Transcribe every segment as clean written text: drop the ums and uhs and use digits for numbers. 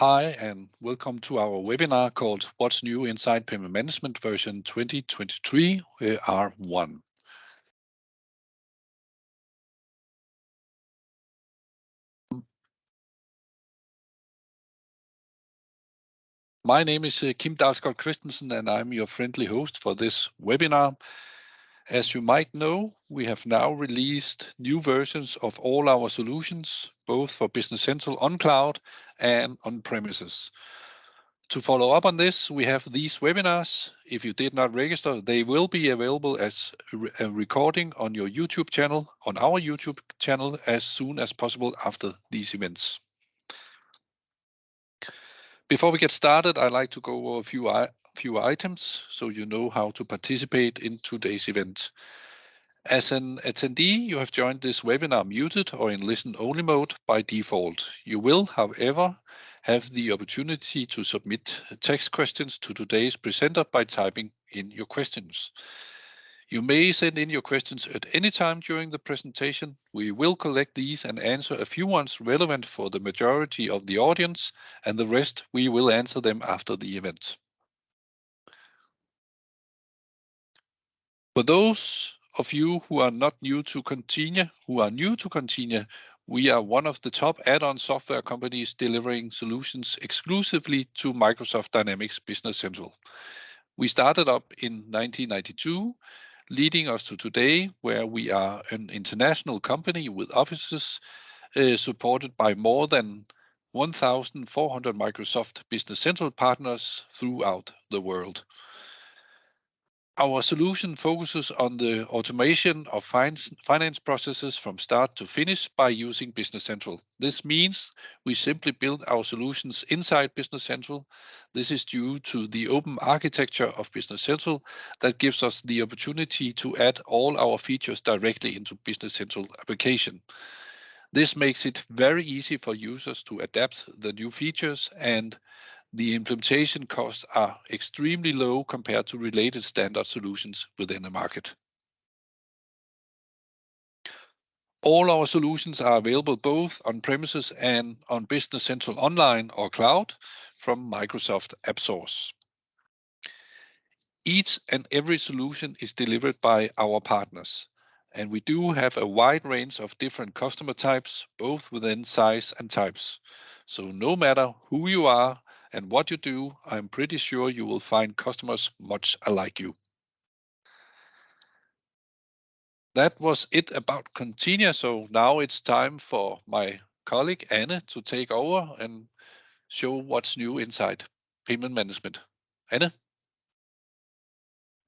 Hi, and welcome to our webinar called What's New Inside Payment Management version 2023 R1. My name is Kim Dalsgaard Christensen, and I'm your friendly host for this webinar. As you might know, we have now released new versions of all our solutions, both for Business Central on cloud and on premises. To follow up on this, we have these webinars. If you did not register, they will be available as a recording on your YouTube channel, on our YouTube channel, as soon as possible after these events. Before we get started, I'd like to go over a few items so you know how to participate in today's event. As an attendee, you have joined this webinar muted or in listen-only mode by default. You will, however, have the opportunity to submit text questions to today's presenter by typing in your questions. You may send in your questions at any time during the presentation. We will collect these and answer a few ones relevant for the majority of the audience, and the rest we will answer them after the event. For those of you who are new to Continia, we are one of the top add-on software companies delivering solutions exclusively to Microsoft Dynamics Business Central. We started up in 1992, leading us to today, where we are an international company with offices supported by more than 1,400 Microsoft Business Central partners throughout the world. Our solution focuses on the automation of finance processes from start to finish by using Business Central. This means we simply build our solutions inside Business Central. This is due to the open architecture of Business Central that gives us the opportunity to add all our features directly into Business Central application. This makes it very easy for users to adapt the new features, and the implementation costs are extremely low compared to related standard solutions within the market. All our solutions are available both on premises and on Business Central Online or Cloud from Microsoft AppSource. Each and every solution is delivered by our partners, and we do have a wide range of different customer types, both within size and types. So no matter who you are and what you do, I'm pretty sure you will find customers much alike you. That was it about Continia. So now it's time for my colleague Anne to take over and show what's new inside payment management. Anne?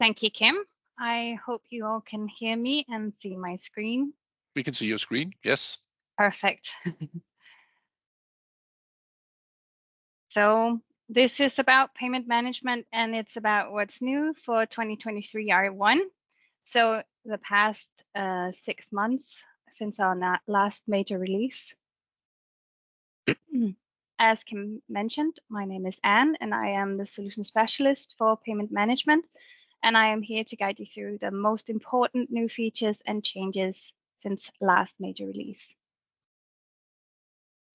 Thank you, Kim. I hope you all can hear me and see my screen. We can see your screen, yes. Perfect. So this is about payment management, and it's about what's new for 2023 R1. So the past 6 months since our last major release. As Kim mentioned, my name is Anne, and I am the solution specialist for payment management, and I am here to guide you through the most important new features and changes since last major release.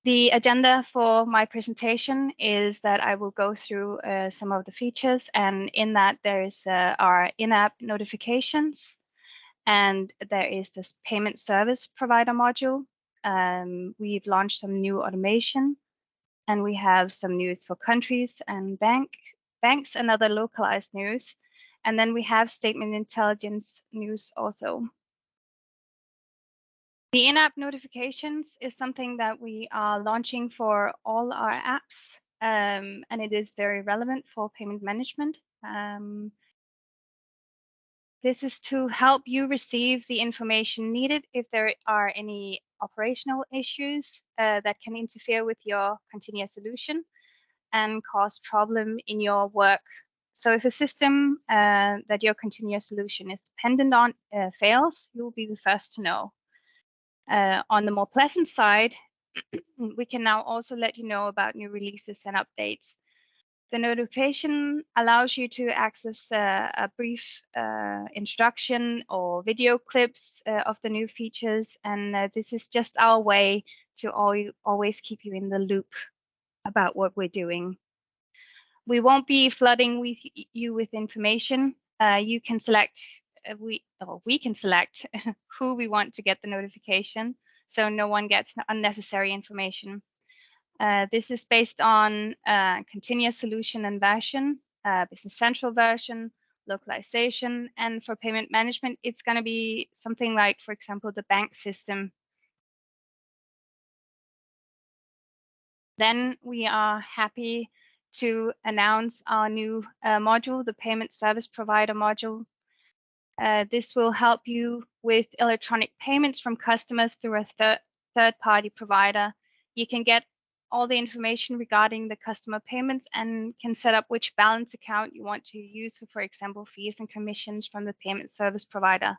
The agenda for my presentation is that I will go through some of the features, and in that there is our in-app notifications, and there is this payment service provider module. We've launched some new automation, and we have some news for countries and banks and other localized news. And then we have statement intelligence news also. The in-app notifications is something that we are launching for all our apps, and it is very relevant for payment management. This is to help you receive the information needed if there are any operational issues that can interfere with your Continia solution and cause problem in your work. So if a system that your Continia solution is dependent on fails, you'll be the first to know. On the more pleasant side, we can now also let you know about new releases and updates. The notification allows you to access a brief introduction or video clips of the new features, and this is just our way to always keep you in the loop about what we're doing. We won't be flooding you with information. You can select, we can select who we want to get the notification, so no one gets unnecessary information. This is based on continuous solution and version, Business Central version, localization, and for payment management, it's going to be something like, for example, the bank system. Then we are happy to announce our new module, the Payment Service Provider module. This will help you with electronic payments from customers through a third-party provider. You can get all the information regarding the customer payments and can set up which balance account you want to use for example, fees and commissions from the payment service provider.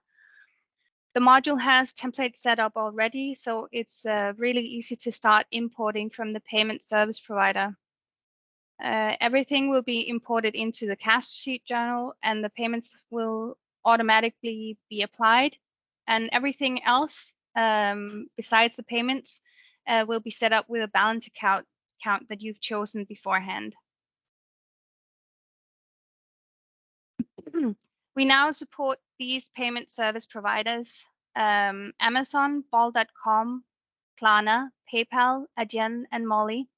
The module has templates set up already, so it's really easy to start importing from the payment service provider. Everything will be imported into the cash receipt journal, and the payments will automatically be applied. And everything else besides the payments will be set up with a balance account that you've chosen beforehand. We now support these payment service providers: Amazon, Bol.com, Klarna, PayPal, Adyen, and Molly,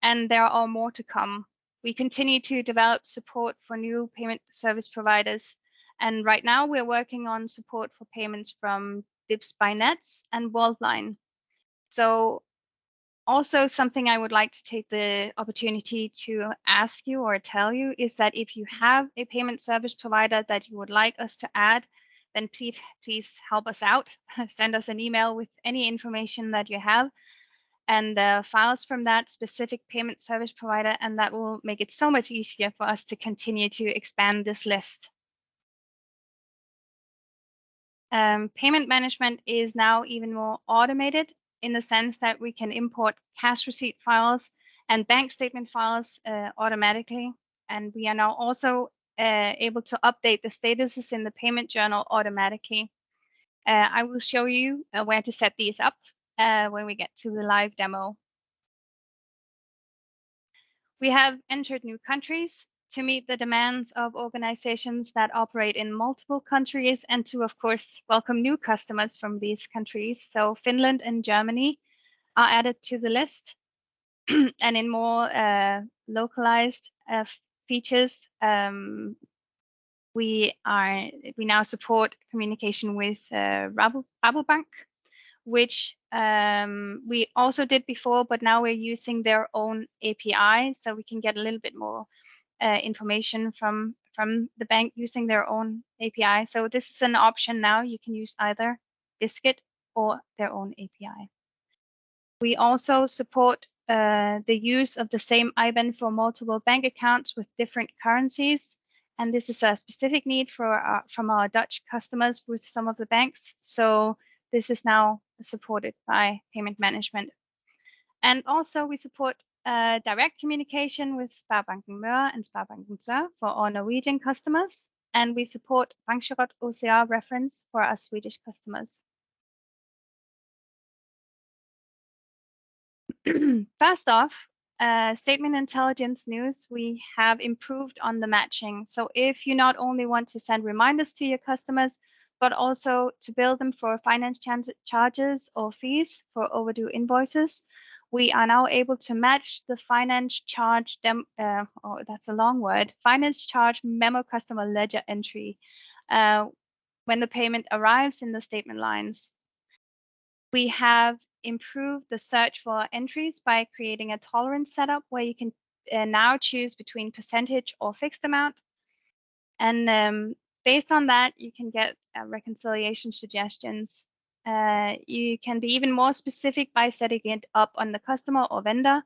and there are more to come. We continue to develop support for new payment service providers, and right now we're working on support for payments from Dips by Nets and Worldline. So also something I would like to take the opportunity to ask you or tell you is that if you have a payment service provider that you would like us to add, then please help us out. Send us an email with any information that you have and files from that specific payment service provider, and that will make it so much easier for us to continue to expand this list. Payment management is now even more automated in the sense that we can import cash receipt files and bank statement files automatically. And we are now also able to update the statuses in the payment journal automatically. I will show you where to set these up when we get to the live demo. We have entered new countries to meet the demands of organizations that operate in multiple countries and to, of course, welcome new customers from these countries. So Finland and Germany are added to the list. And in more localized features, we now support communication with Rabobank, which we also did before, but now we're using their own API, so we can get a little bit more information from the bank using their own API. So this is an option now. You can use either Biscuit or their own API. We also support the use of the same IBAN for multiple bank accounts with different currencies. And this is a specific need for from our Dutch customers with some of the banks. So this is now supported by payment management. And also we support direct communication with Sparbanken Møre and Sparbanken Sør for our Norwegian customers. And we support Bankgirot OCR reference for our Swedish customers. First off, statement intelligence news, we have improved on the matching. So if you not only want to send reminders to your customers, but also to bill them for finance charges or fees for overdue invoices, we are now able to match the finance charge that's a long word, finance charge memo customer ledger entry when the payment arrives in the statement lines. We have improved the search for entries by creating a tolerance setup where you can now choose between percentage or fixed amount. And based on that, you can get reconciliation suggestions. You can be even more specific by setting it up on the customer or vendor.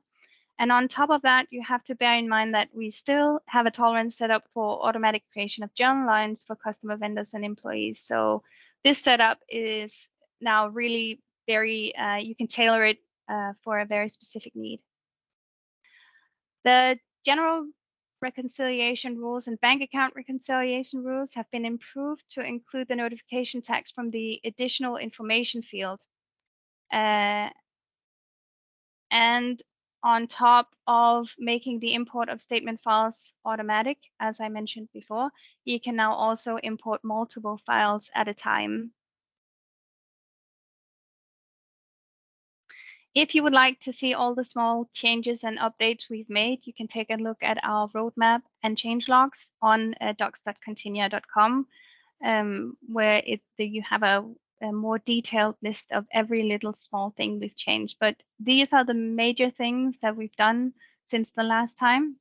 And on top of that, you have to bear in mind that we still have a tolerance set up for automatic creation of journal lines for customer, vendors, and employees. So this setup is now really very, you can tailor it for a very specific need. The general reconciliation rules and bank account reconciliation rules have been improved to include the notification text from the additional information field. And on top of making the import of statement files automatic, as I mentioned before, you can now also import multiple files at a time. If you would like to see all the small changes and updates we've made, you can take a look at our roadmap and changelogs on docs.continia.com, where you have a more detailed list of every little small thing we've changed. But these are the major things that we've done since the last time.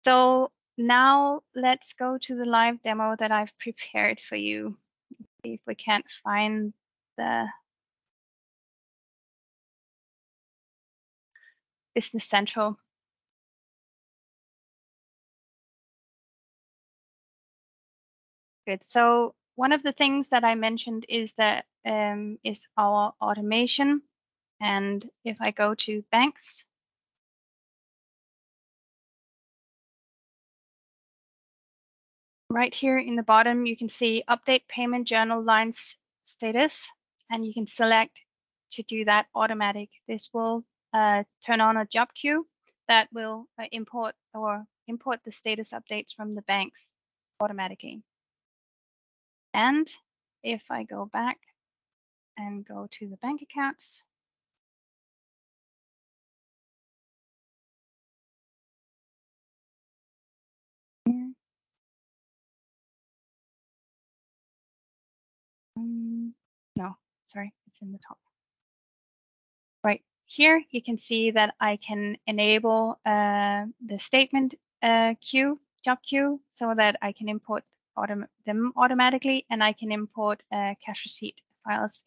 So now let's go to the live demo that I've prepared for you. See if we can't find the Business Central. Good. So one of the things that I mentioned is that is our automation. And if I go to banks, right here in the bottom, you can see update payment journal lines status, and you can select to do that automatic. This will turn on a job queue that will import the status updates from the banks automatically. And if I go back and go to the bank accounts, no, sorry, it's in the top. Right here, you can see that I can enable the statement queue, job queue, so that I can import them automatically, and I can import cash receipt files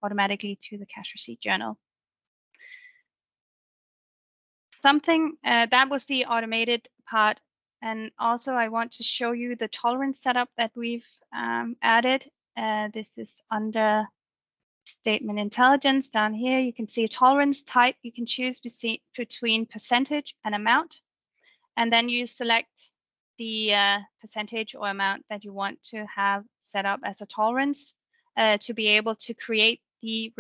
automatically to the cash receipt journal. Something that was the automated part. And also I want to show you the tolerance setup that we've added. This is under statement intelligence. Down here, you can see a tolerance type. You can choose between percentage and amount. And then you select the percentage or amount that you want to have set up as a tolerance to be able to create the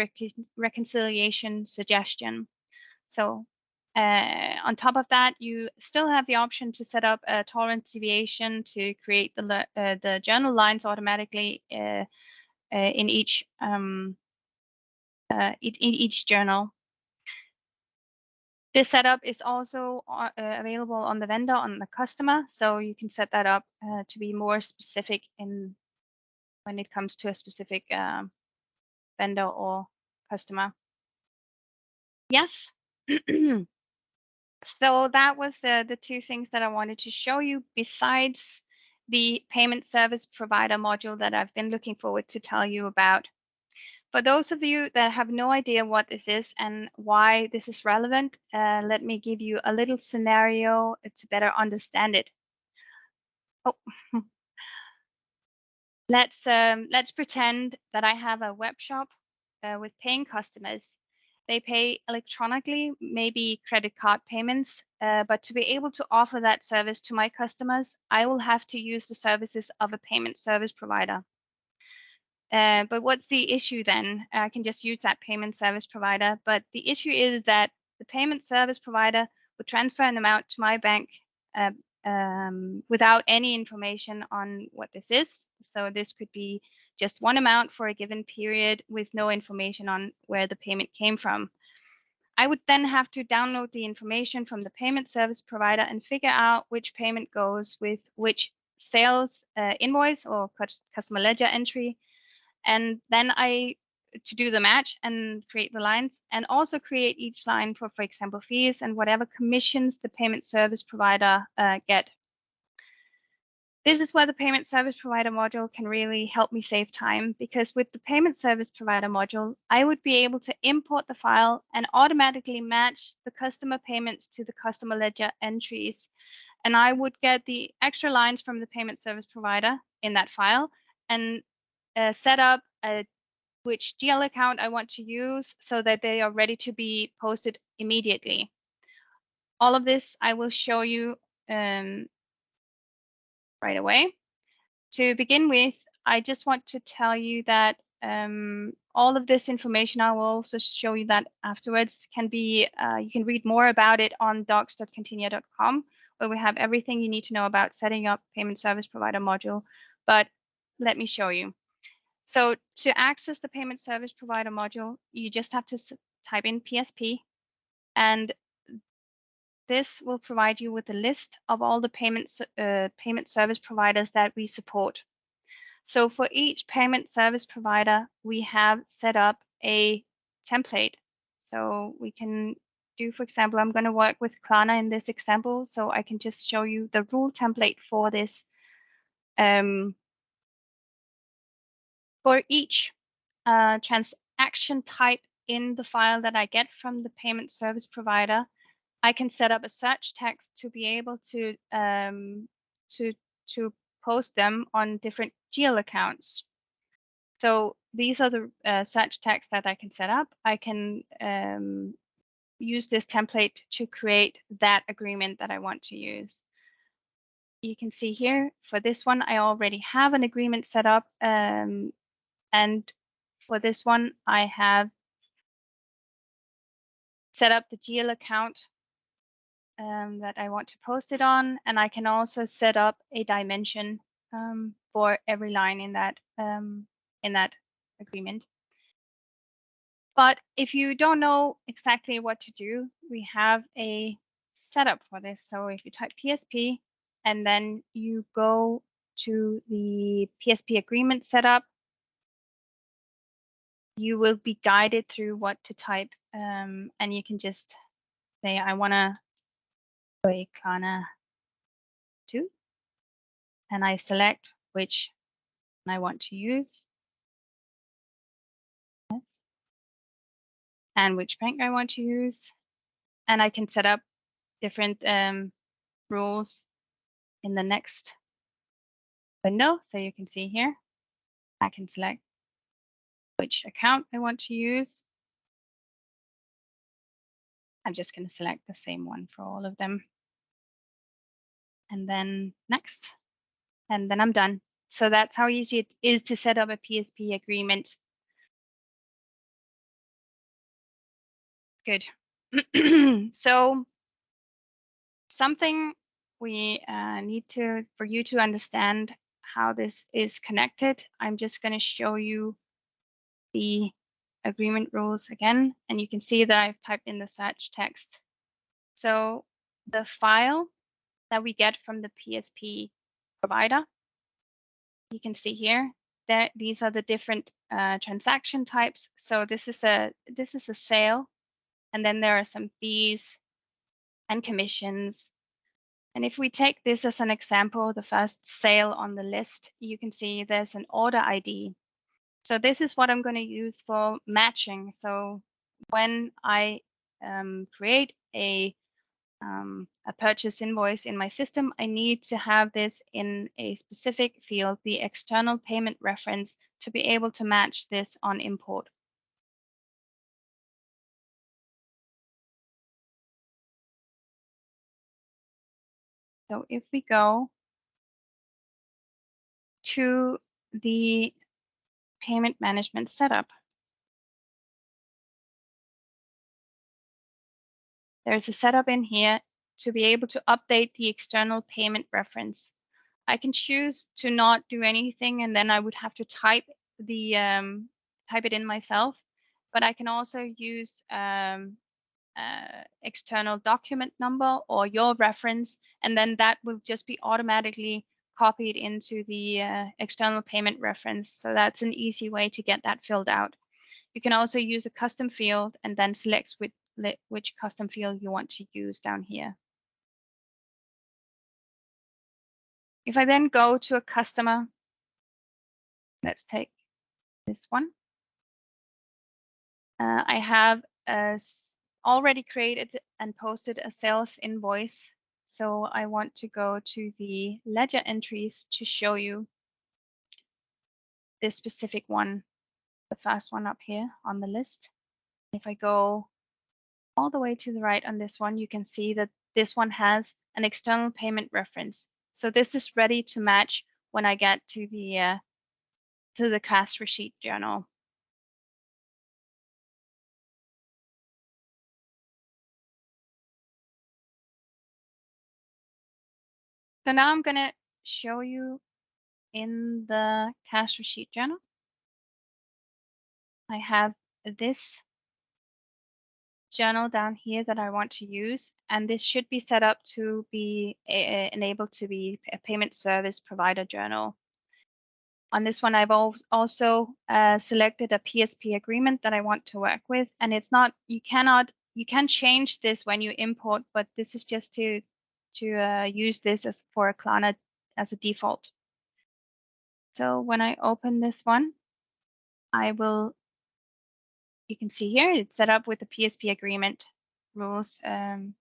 reconciliation suggestion. So on top of that, you still have the option to set up a tolerance deviation to create the journal lines automatically in each journal. This setup is also available on the vendor, on the customer, so you can set that up to be more specific when it comes to a specific vendor or customer. Yes. So that was the two things that I wanted to show you, besides the payment service provider module that I've been looking forward to tell you about. For those of you that have no idea what this is and why this is relevant, let me give you a little scenario to better understand it. Oh, let's pretend that I have a web shop with paying customers. They pay electronically, maybe credit card payments, but to be able to offer that service to my customers, I will have to use the services of a payment service provider. But what's the issue then? I can just use that payment service provider, but the issue is that the payment service provider would transfer an amount to my bank without any information on what this is. So this could be just one amount for a given period with no information on where the payment came from. I would then have to download the information from the payment service provider and figure out which payment goes with which sales invoice or customer ledger entry. And then to do the match and create the lines, and also create each line for example, fees and whatever commissions the payment service provider get. This is where the payment service provider module can really help me save time, because with the payment service provider module, I would be able to import the file and automatically match the customer payments to the customer ledger entries. And I would get the extra lines from the payment service provider in that file and set up which GL account I want to use so that they are ready to be posted immediately. All of this I will show you right away. To begin with, I just want to tell you that all of this information, I will also show you that afterwards, can be, you can read more about it on docs.continia.com, where we have everything you need to know about setting up payment service provider module. But let me show you. So to access the payment service provider module, you just have to type in PSP, and this will provide you with a list of all the payment service providers that we support. So for each payment service provider, we have set up a template. So we can do, for example, I'm going to work with Klarna in this example, so I can just show you the rule template for this. For each transaction type in the file that I get from the payment service provider, I can set up a search text to be able to post them on different GL accounts. So these are the search tags that I can set up. I can use this template to create that agreement that I want to use. You can see here, for this one, I already have an agreement set up. And for this one, I have set up the GL account that I want to post it on. And I can also set up a dimension for every line in that agreement. But if you don't know exactly what to do, we have a setup for this. So if you type PSP and then you go to the PSP agreement setup, you will be guided through what to type. And you can just say, I want to go a Klarna 2, and I select which I want to use. Yes. And which bank I want to use. And I can set up different rules in the next window. So you can see here, I can select which account I want to use. I'm just going to select the same one for all of them. And then next, and then I'm done. So that's how easy it is to set up a PSP agreement. Good. So something we need for you to understand how this is connected, I'm just going to show you the agreement rules again, and you can see that I've typed in the search text. So the file that we get from the PSP provider, you can see here that these are the different transaction types. So this is a sale, and then there are some fees and commissions. And if we take this as an example, the first sale on the list, you can see there's an order ID. So this is what I'm going to use for matching. So when I create a purchase invoice in my system, I need to have this in a specific field, the external payment reference, to be able to match this on import. So if we go to the payment management setup, there's a setup in here to be able to update the external payment reference. I can choose to not do anything, and then I would have to type it in myself. But I can also use external document number or your reference, and then that will just be automatically copied into the external payment reference. So that's an easy way to get that filled out. You can also use a custom field and then select which custom field you want to use down here. If I then go to a customer, let's take this one. I have already created and posted a sales invoice. So I want to go to the ledger entries to show you this specific one, the first one up here on the list. If I go all the way to the right on this one, you can see that this one has an external payment reference. So this is ready to match when I get to the cash receipt journal. So now I'm going to show you in the cash receipt journal. I have this journal down here that I want to use, and this should be set up to be enabled to be a payment service provider journal. On this one, I've also selected a PSP agreement that I want to work with, and it's not, you can change this when you import, but this is just to use this as for Klarna as a default. So when I open this one, you can see here, it's set up with the PSP agreement rules, and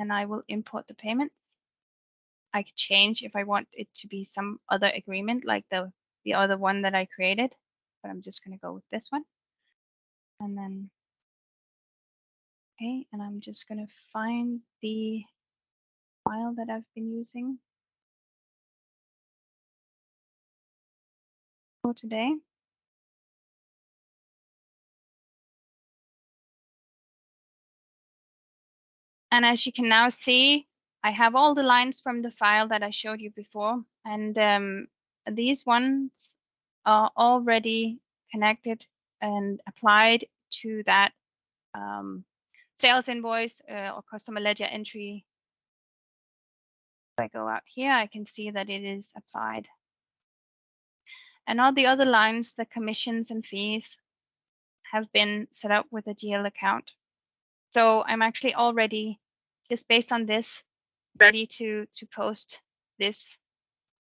I will import the payments. I could change if I want it to be some other agreement like the other one that I created, but I'm just going to go with this one. And then, okay, and I'm just going to find the file that I've been using for today. And as you can now see, I have all the lines from the file that I showed you before, and these ones are already connected and applied to that sales invoice or customer ledger entry. If I go out here, I can see that it is applied. And all the other lines, the commissions and fees, have been set up with a GL account. So I'm actually already, just based on this, ready to post this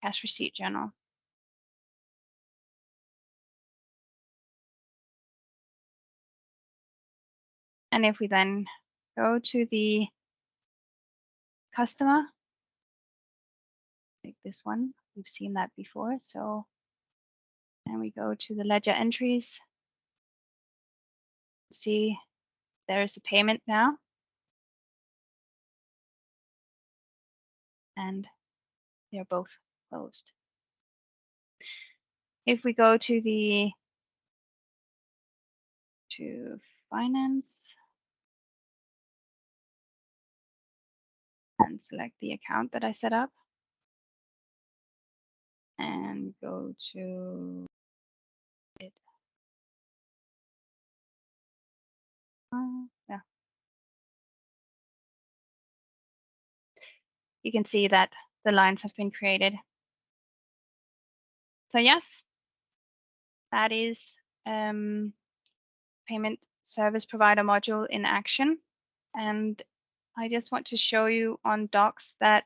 cash receipt journal. And if we then go to the customer, like this one, we've seen that before. So, and we go to the ledger entries, see there is a payment now. And they're both closed. If we go to finance and select the account that I set up and go to it. Yeah. You can see that the lines have been created. So yes, that is payment service provider module in action. And I just want to show you on Docs that,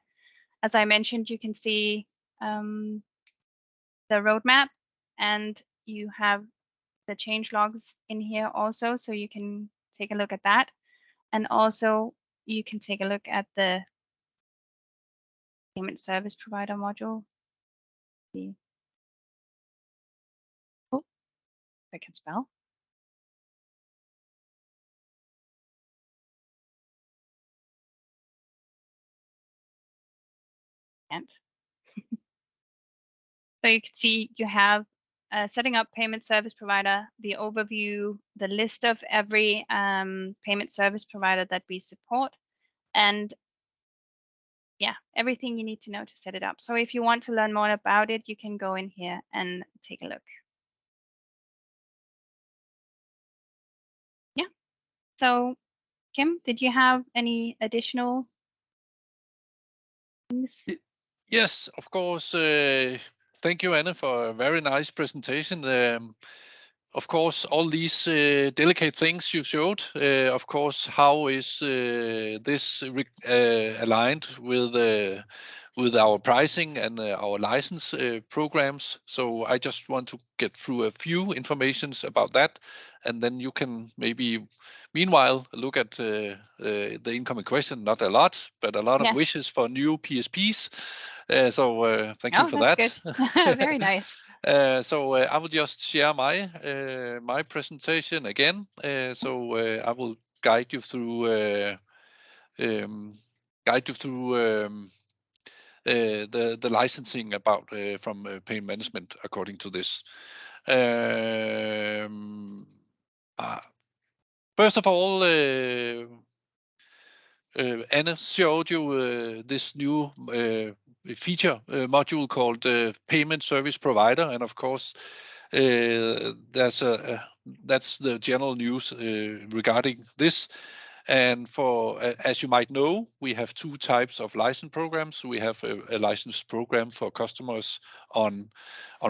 as I mentioned, you can see the roadmap, and you have the change logs in here also, so you can take a look at that. And also you can take a look at the payment service provider module. Oh, I can spell. Can't. So you can see you have setting up payment service provider, the overview, the list of every payment service provider that we support, and yeah, everything you need to know to set it up. So if you want to learn more about it, you can go in here and take a look. Yeah. So Kim, did you have any additional things? Yes, of course. Thank you, Anne, for a very nice presentation. Of course, all these delicate things you showed. Of course, how is this aligned with our pricing and our license programs? So I just want to get through a few informations about that, and then you can maybe, meanwhile, look at the incoming question. Not a lot, but a lot of wishes for new PSPs. So thank you for that. Good. Very nice. So I will just share my presentation again. So I will guide you through the licensing about from payment management according to this. First of all, Anna showed you this new feature module called Payment Service Provider, and of course, that's the general news regarding this. And for, as you might know, we have two types of license programs. We have a license program for customers on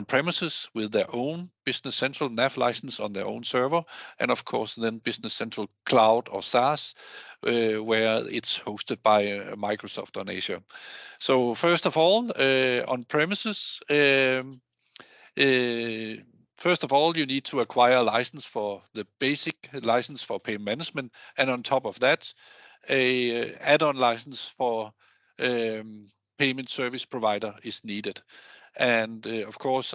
premises with their own Business Central NAV license on their own server, and of course then Business Central Cloud or SaaS, where it's hosted by Microsoft on Azure. So first of all, on premises, first of all, you need to acquire a license for the basic license for payment management, and on top of that, a add-on license for payment service provider is needed. And of course,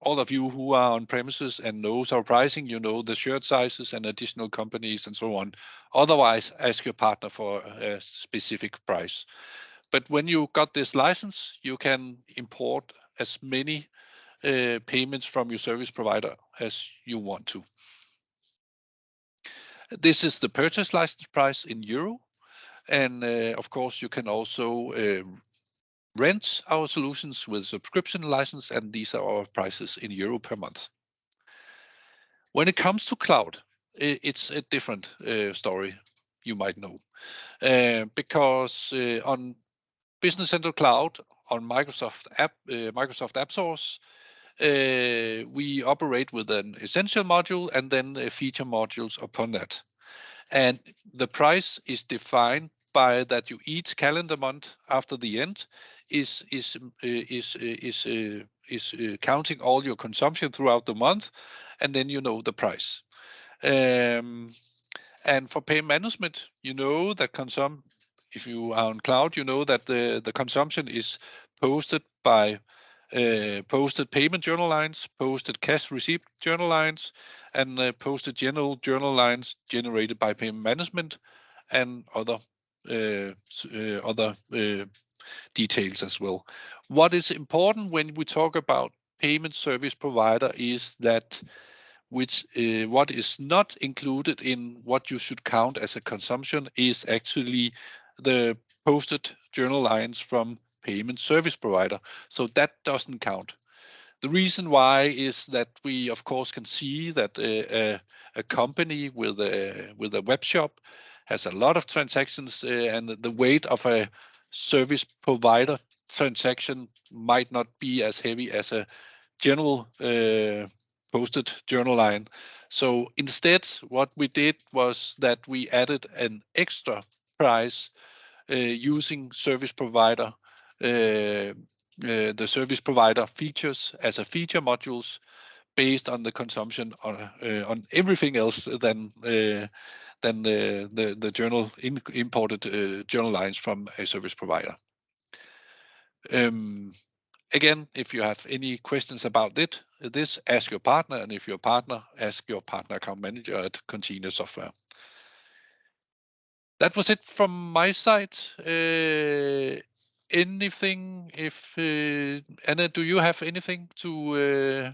all of you who are on premises and knows our pricing, you know the shirt sizes and additional companies and so on. Otherwise, ask your partner for a specific price. But when you got this license, you can import as many payments from your service provider as you want to. This is the purchase license price in euro. And of course, you can also rent our solutions with subscription license, and these are our prices in euro per month. When it comes to cloud, it's a different story, you might know, because on Business Central Cloud, on Microsoft AppSource, we operate with an essential module and then feature modules upon that. And the price is defined by that you each calendar month after the end is counting all your consumption throughout the month, and then you know the price. And for payment management, you know that if you are on cloud, you know that the consumption is posted by posted payment journal lines, posted cash receipt journal lines, and posted general journal lines generated by payment management and other details as well. What is important when we talk about payment service provider is that what is not included in what you should count as a consumption is actually the posted journal lines from payment service provider. So that doesn't count. The reason why is that we, of course, can see that a company with a web shop has a lot of transactions, and the weight of a service provider transaction might not be as heavy as a general posted journal line. So instead, what we did was that we added an extra price using service provider, the service provider features as a feature modules based on the consumption on everything else than the journal imported journal lines from a service provider. Again, if you have any questions about this, ask your partner, and if your partner, ask your partner account manager at Continia Software. That was it from my side. Anything? Anna, do you have anything to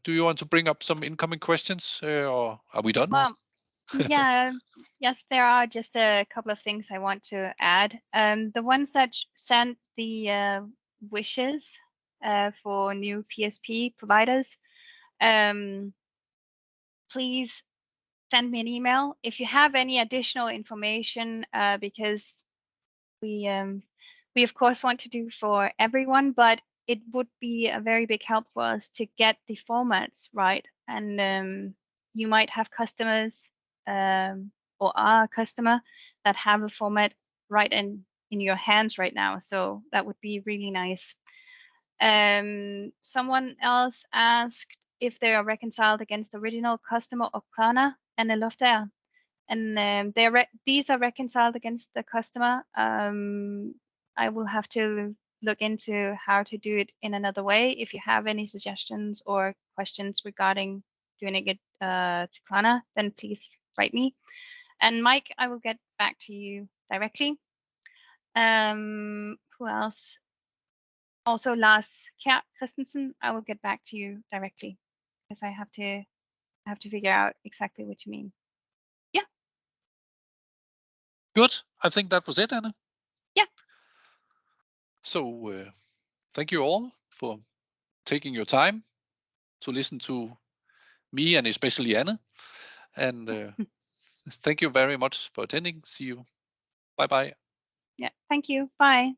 do you want to bring up some incoming questions, or are we done? Well, yeah, yes, there are just a couple of things I want to add. The ones that sent the wishes for new PSP providers, please send me an email if you have any additional information, because we of course want to do for everyone, but it would be a very big help for us to get the formats right. And you might have customers or are a customer that have a format right in your hands right now. So that would be really nice. Someone else asked if they are reconciled against original customer of Klarna and Loftair. And these are reconciled against the customer. I will have to look into how to do it in another way. If you have any suggestions or questions regarding doing it to Klarna, then please write me. And Mike, I will get back to you directly. Who else? Also, Lars Kjær Christensen, I will get back to you directly because I have to figure out exactly what you mean. Good. I think that was it, Anna. Yeah. So thank you all for taking your time to listen to me and especially Anna. And thank you very much for attending. See you. Bye-bye. Yeah. Thank you. Bye.